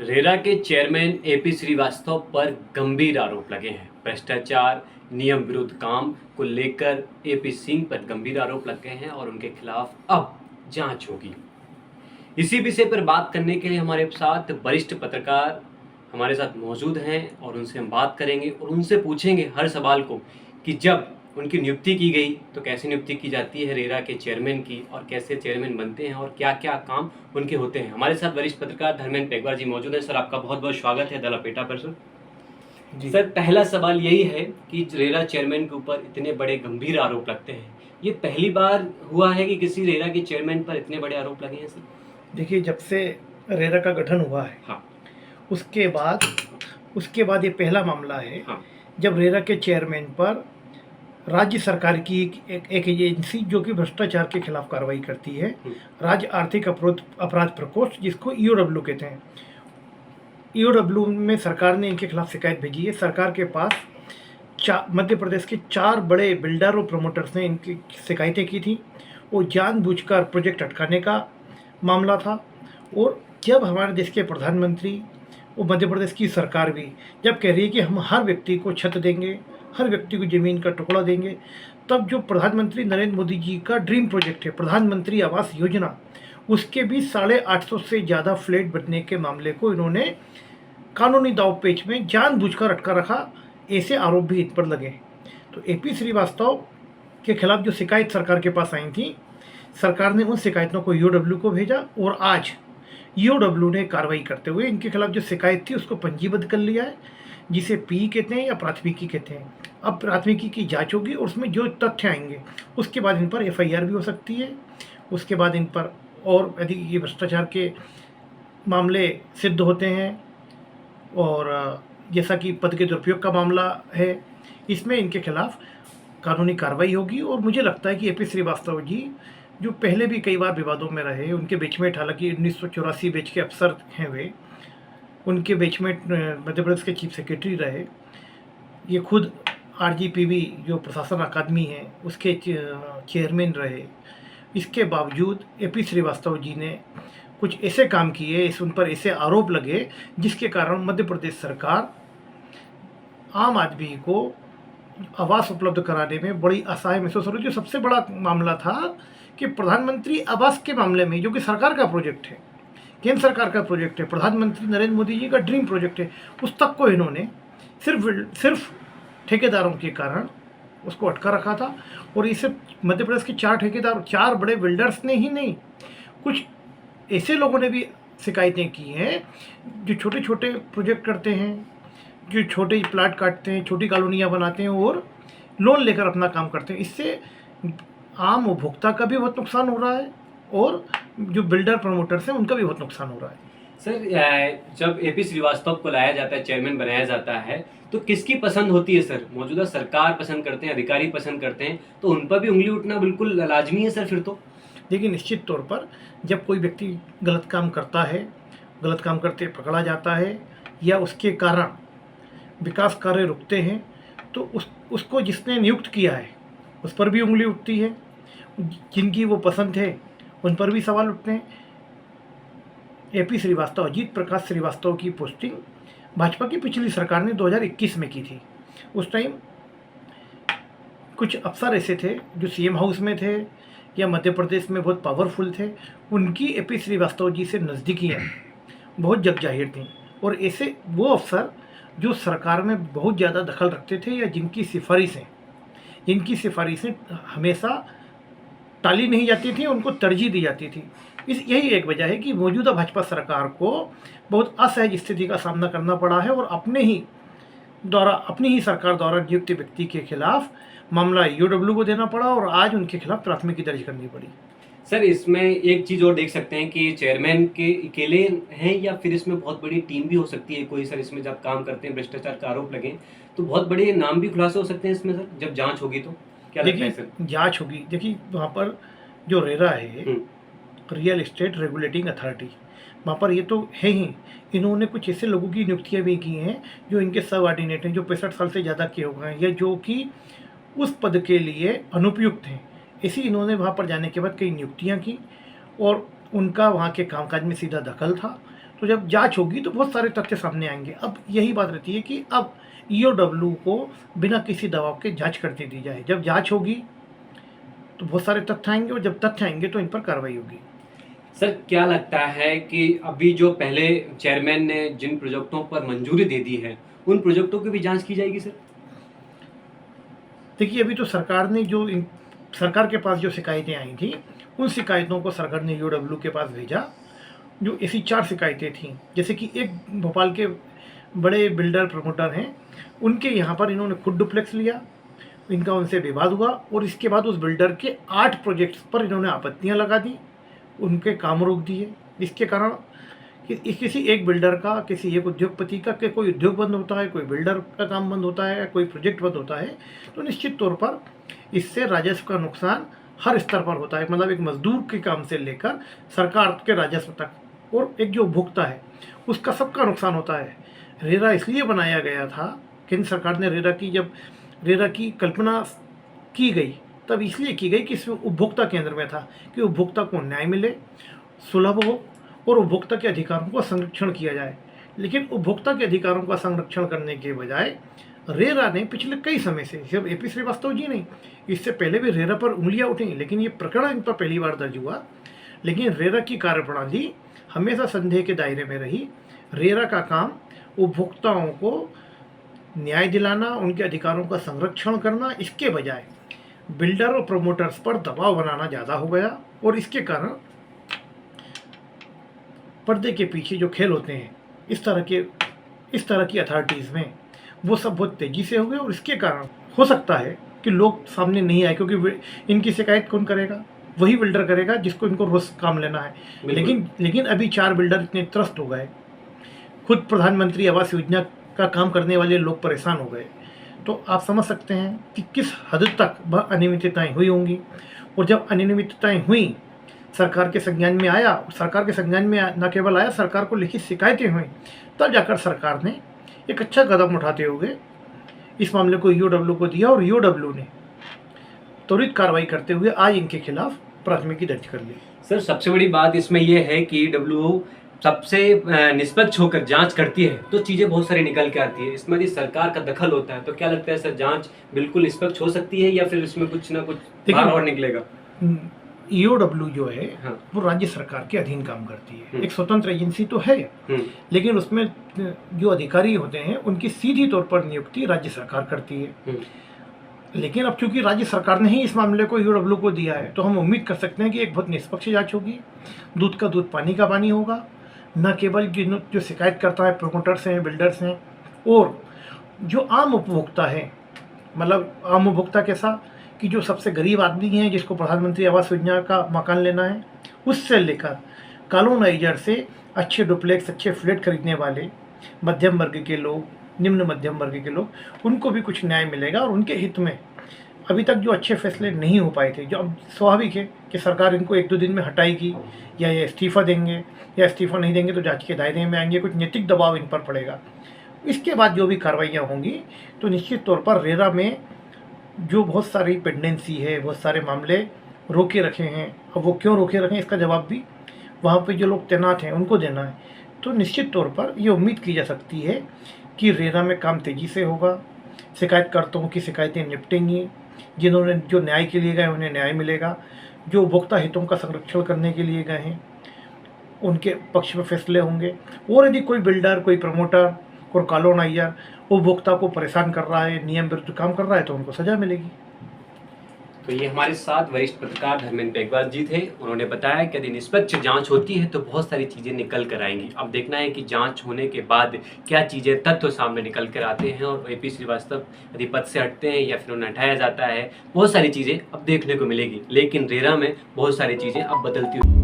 RERA के chairman AP Srivastava पर गंभीर आरोप लगे हैं। भ्रष्टाचार, नियम विरुद्ध काम को लेकर एपी सिंह पर गंभीर आरोप लग गए हैं और उनके खिलाफ अब जांच होगी। इसी विषय पर बात करने के लिए हमारे साथ वरिष्ठ पत्रकार हमारे साथ मौजूद हैं और उनसे हम बात करेंगे और उनसे पूछेंगे हर सवाल को कि जब उनकी नियुक्ति की गई तो कैसे नियुक्ति की जाती है रेरा के चेयरमैन की, और कैसे चेयरमैन बनते हैं और क्या क्या काम उनके होते हैं। हमारे साथ वरिष्ठ पत्रकार धर्मेंद्र पेगवार जी मौजूद हैं। सर, आपका बहुत बहुत स्वागत है दलापेटा पर। सर, पहला सवाल यही है कि रेरा चेयरमैन के ऊपर इतने बड़े गंभीर आरोप लगते हैं, ये पहली बार हुआ है कि किसी रेरा के चेयरमैन पर इतने बड़े आरोप लगे हैं? सर देखिए, जब से रेरा का गठन हुआ है, हाँ, उसके बाद ये पहला मामला है। हाँ, जब रेरा के चेयरमैन पर राज्य सरकार की एक एजेंसी जो कि भ्रष्टाचार के खिलाफ कार्रवाई करती है, राज्य आर्थिक अपराध प्रकोष्ठ, जिसको ईओडब्ल्यू कहते हैं, ईओडब्ल्यू में सरकार ने इनके खिलाफ शिकायत भेजी है। सरकार के पास मध्य प्रदेश के 4 बड़े बिल्डर और प्रमोटर्स ने इनकी शिकायतें की थी। वो जानबूझकर प्रोजेक्ट अटकाने का मामला था। और जब हमारे देश के प्रधानमंत्री और मध्य प्रदेश की सरकार भी जब कह रही है कि हम हर व्यक्ति को छत देंगे, हर व्यक्ति को ज़मीन का टुकड़ा देंगे, तब जो प्रधानमंत्री नरेंद्र मोदी जी का ड्रीम प्रोजेक्ट है प्रधानमंत्री आवास योजना, उसके भी 850 से ज़्यादा फ्लैट बनने के मामले को इन्होंने कानूनी दावपेच में जानबूझकर अटका रखा। ऐसे आरोप भी इन पर लगे। तो एपी श्रीवास्तव के खिलाफ जो शिकायत सरकार के पास आई थी, सरकार ने उन शिकायतों को ईओडब्ल्यू को भेजा और आज ईओडब्ल्यू ने कार्रवाई करते हुए इनके खिलाफ जो शिकायत थी उसको पंजीबद्ध कर लिया है, जिसे पी कहते हैं या प्राथमिकी कहते हैं। अब प्राथमिकी की जांच होगी और उसमें जो तथ्य आएंगे उसके बाद इन पर एफआईआर भी हो सकती है। उसके बाद इन पर और यदि ये भ्रष्टाचार के मामले सिद्ध होते हैं और जैसा कि पद के दुरुपयोग का मामला है, इसमें इनके खिलाफ कानूनी कार्रवाई होगी। और मुझे लगता है कि एपी श्रीवास्तव जी जो पहले भी कई बार विवादों में रहे, उनके बेचमेट, हालांकि 1984 बैच के अफसर हैं वे, उनके बेचमेट मध्य प्रदेश के चीफ सेक्रेटरी रहे। ये खुद आरजीपीवी जो प्रशासन अकादमी है उसके चेयरमैन रहे। इसके बावजूद एपी श्रीवास्तव जी ने कुछ ऐसे काम किए, उन पर ऐसे आरोप लगे जिसके कारण मध्य प्रदेश सरकार आम आदमी को आवास उपलब्ध कराने में बड़ी असहाय महसूस हो रही। जो सबसे बड़ा मामला था कि प्रधानमंत्री आवास के मामले में, जो कि सरकार का प्रोजेक्ट है, केंद्र सरकार का प्रोजेक्ट है, प्रधानमंत्री नरेंद्र मोदी जी का ड्रीम प्रोजेक्ट है, उस तक को इन्होंने सिर्फ ठेकेदारों के कारण उसको अटका रखा था। और इसे मध्य प्रदेश के 4 ठेकेदार, 4 बड़े बिल्डर्स ने ही नहीं, कुछ ऐसे लोगों ने भी शिकायतें की हैं जो छोटे छोटे प्रोजेक्ट करते हैं, जो छोटे प्लाट काटते हैं, छोटी कॉलोनियाँ बनाते हैं और लोन लेकर अपना काम करते हैं। इससे आम उपभोक्ता का भी बहुत नुकसान हो रहा है और जो बिल्डर प्रमोटर्स हैं उनका भी बहुत नुकसान हो रहा है। सर, जब एपी श्रीवास्तव को लाया जाता है, चेयरमैन बनाया जाता है, तो किसकी पसंद होती है? सर, मौजूदा सरकार पसंद करते हैं, अधिकारी पसंद करते हैं, तो उन पर भी उंगली उठना बिल्कुल लाजमी है सर फिर तो? देखिए, निश्चित तौर पर जब कोई व्यक्ति गलत काम करता है, गलत काम करते पकड़ा जाता है या उसके कारण विकास कार्य रुकते हैं, तो उसको जिसने नियुक्त किया है उस पर भी उंगली उठती है, जिनकी वो पसंद है उन पर भी सवाल उठते हैं। एपी श्रीवास्तव, अजीत प्रकाश श्रीवास्तव की पोस्टिंग भाजपा की पिछली सरकार ने 2021 में की थी। उस टाइम कुछ अफसर ऐसे थे जो सीएम हाउस में थे या मध्य प्रदेश में बहुत पावरफुल थे, उनकी एपी श्रीवास्तव जी से नज़दीकियाँ बहुत जग जाहिर थीं। और ऐसे वो अफसर जो सरकार में बहुत ज़्यादा दखल रखते थे या जिनकी सिफारिशें हमेशा टाली नहीं जाती थी, उनको तरजीह दी जाती थी। यही एक वजह है कि मौजूदा भाजपा सरकार को बहुत असहज स्थिति का सामना करना पड़ा है और अपनी ही सरकार द्वारा नियुक्त व्यक्ति के खिलाफ मामला ईओडब्ल्यू को देना पड़ा और आज उनके खिलाफ प्राथमिकी दर्ज करनी पड़ी। सर, इसमें एक चीज़ और देख सकते हैं कि चेयरमैन के अकेले हैं या फिर इसमें बहुत बड़ी टीम भी हो सकती है कोई? सर, इसमें जब काम करते हैं, भ्रष्टाचार का आरोप लगे तो बहुत बड़े नाम भी खुलासे हो सकते हैं इसमें सर, जब जांच होगी तो क्या लगता है सर? जांच होगी। देखिए, वहाँ पर जो रेरा है, रियल एस्टेट रेगुलेटिंग अथॉरिटी, वहाँ पर ये तो है ही, इन्होंने कुछ ऐसे लोगों की नियुक्तियाँ भी की हैं जो इनके सबऑर्डिनेट हैं, जो 65 साल से ज़्यादा के हो गए हैं या जो कि उस पद के लिए अनुपयुक्त हैं। इसी इन्होंने वहाँ पर जाने के बाद कई नियुक्तियाँ की और उनका वहाँ के कामकाज में सीधा दखल था। तो जब जांच होगी तो बहुत सारे तथ्य सामने आएंगे। अब यही बात रहती है कि अब ईओडब्ल्यू को बिना किसी दबाव के जांच करने दी जाए। जब जांच होगी तो बहुत सारे तथ्य आएंगे, और जब तथ्य आएंगे तो इन पर कार्रवाई होगी। सर क्या लगता है कि अभी जो पहले चेयरमैन ने जिन प्रोजेक्टों पर मंजूरी दे दी है उन प्रोजेक्टों की भी जांच की जाएगी सर? देखिए, अभी तो सरकार ने सरकार के पास जो शिकायतें आई थी उन शिकायतों को सरकार ने ईओडब्ल्यू के पास भेजा। जो ऐसी 4 शिकायतें थीं, जैसे कि एक भोपाल के बड़े बिल्डर प्रमोटर हैं, उनके यहाँ पर इन्होंने खुद डुप्लेक्स लिया, इनका उनसे विवाद हुआ, और इसके बाद उस बिल्डर के 8 प्रोजेक्ट्स पर इन्होंने आपत्तियाँ लगा दी, उनके काम रोक दिए। इसके कारण कि किसी एक बिल्डर का, किसी एक उद्योगपति का कि कोई उद्योग बंद होता है, कोई बिल्डर का काम बंद होता है, कोई प्रोजेक्ट बंद होता है, तो निश्चित तौर पर इससे राजस्व का नुकसान हर स्तर पर होता है। मतलब एक मजदूर के काम से लेकर सरकार के राजस्व तक, और एक जो उपभोक्ता है उसका सबका नुकसान होता है। रेरा इसलिए बनाया गया था, केंद्र सरकार ने जब रेरा की कल्पना की गई तब इसलिए की गई कि इसमें उपभोक्ता केंद्र में था, कि उपभोक्ता को न्याय मिले, सुलभ हो, और उपभोक्ता के अधिकारों का संरक्षण किया जाए। लेकिन उपभोक्ता के अधिकारों का संरक्षण करने के बजाय रेरा ने पिछले कई समय से, सिर्फ एपी श्रीवास्तव जी नहीं, इससे पहले भी रेरा पर उंगलियां उठी, लेकिन ये प्रकरण इन पर पहली बार दर्ज हुआ। लेकिन रेरा की कार्यप्रणाली हमेशा संदेह के दायरे में रही। रेरा का काम उपभोक्ताओं को न्याय दिलाना, उनके अधिकारों का संरक्षण करना, इसके बजाय बिल्डर और प्रमोटर्स पर दबाव बनाना ज़्यादा हो गया, और इसके कारण पर्दे के पीछे जो खेल होते हैं इस तरह की अथॉरिटीज़ में, वो सब बहुत तेज़ी से हो गए। और इसके कारण हो सकता है कि लोग सामने नहीं आए, क्योंकि इनकी शिकायत कौन करेगा? वही बिल्डर करेगा जिसको इनको रोज काम लेना है। लेकिन अभी 4 बिल्डर इतने त्रस्त हो गए, खुद प्रधानमंत्री आवास योजना का काम करने वाले लोग परेशान हो गए। तो आप समझ सकते हैं कि किस हद तक वह अनियमितताएँ हुई होंगी। और जब अनियमितताएँ हुई, सरकार के संज्ञान में आया, सरकार के संज्ञान में न केवल आया, सरकार को लिखित शिकायतें हुई, तब जाकर सरकार ने एक अच्छा कदम उठाते हुए इस मामले को ईओडब्ल्यू को दिया, और ईओडब्ल्यू ने त्वरित कार्रवाई करते हुए आज इनके खिलाफ प्राथमिकी दर्ज कर ली। सर सबसे बड़ी बात इसमें यह है कि ईओडब्ल्यू सबसे निष्पक्ष होकर जांच करती है तो चीज़ें बहुत सारी निकल के आती है। इसमें यदि सरकार का दखल होता है तो क्या लगता है सर, जांच बिल्कुल निष्पक्ष हो सकती है या फिर इसमें कुछ ना कुछ बाहर और निकलेगा? ईओडब्ल्यू जो है, हाँ, वो राज्य सरकार के अधीन काम करती है, एक स्वतंत्र एजेंसी तो है, लेकिन उसमें जो अधिकारी होते हैं उनकी सीधी तौर पर नियुक्ति राज्य सरकार करती है। लेकिन अब चूंकि राज्य सरकार ने ही इस मामले को ईओडब्ल्यू को दिया है, तो हम उम्मीद कर सकते हैं कि एक बहुत निष्पक्ष जांच होगी, दूध का दूध पानी का पानी होगा। न केवल जो शिकायत करता है प्रमोटर्स हैं, बिल्डर्स हैं, और जो आम उपभोक्ता है, मतलब आम उपभोक्ता कैसा कि जो सबसे गरीब आदमी है, जिसको प्रधानमंत्री आवास योजना का मकान लेना है, उससे लेकर कॉलोनाइजर से अच्छे डुप्लेक्स, अच्छे फ्लैट खरीदने वाले मध्यम वर्ग के लोग, निम्न मध्यम वर्ग के लोग, उनको भी कुछ न्याय मिलेगा। और उनके हित में अभी तक जो अच्छे फैसले नहीं हो पाए थे, जो अब स्वाभाविक है कि सरकार इनको 1-2 दिन में हटाएगी, या ये इस्तीफ़ा देंगे, या इस्तीफ़ा नहीं देंगे तो जांच के दायरे में आएंगे, कुछ नैतिक दबाव इन पर पड़ेगा। इसके बाद जो भी कार्रवाइयाँ होंगी तो निश्चित तौर पर रेरा में जो बहुत सारी पेंडेंसी है, बहुत सारे मामले रोके रखे हैं, अब वो क्यों रोके रखे हैं इसका जवाब भी वहाँ पे जो लोग तैनात हैं उनको देना है। तो निश्चित तौर पर ये उम्मीद की जा सकती है कि रेरा में काम तेज़ी से होगा, शिकायतकर्ताओं की शिकायतें निपटेंगी, जिन्होंने जो न्याय के लिए गए उन्हें न्याय मिलेगा, जो उपभोक्ता हितों का संरक्षण करने के लिए गए हैं उनके पक्ष में फैसले होंगे। और यदि कोई बिल्डर, कोई प्रमोटर और कॉलोनाइजर उपभोक्ता को परेशान कर रहा है, नियम विरुद्ध काम कर रहा है, तो उनको सजा मिलेगी। तो ये हमारे साथ वरिष्ठ पत्रकार धर्मेंद्र बेगवाल जी थे। उन्होंने बताया कि यदि निष्पक्ष जांच होती है तो बहुत सारी चीज़ें निकल कर आएंगी। अब देखना है कि जांच होने के बाद क्या चीज़ें, तथ्य सामने निकल कर आते हैं, और एपी श्रीवास्तव यदि पद से हटते हैं या फिर उन्हें हटाया जाता है, बहुत सारी चीज़ें अब देखने को मिलेगी। लेकिन रेरा में बहुत सारी चीज़ें अब बदलती हुई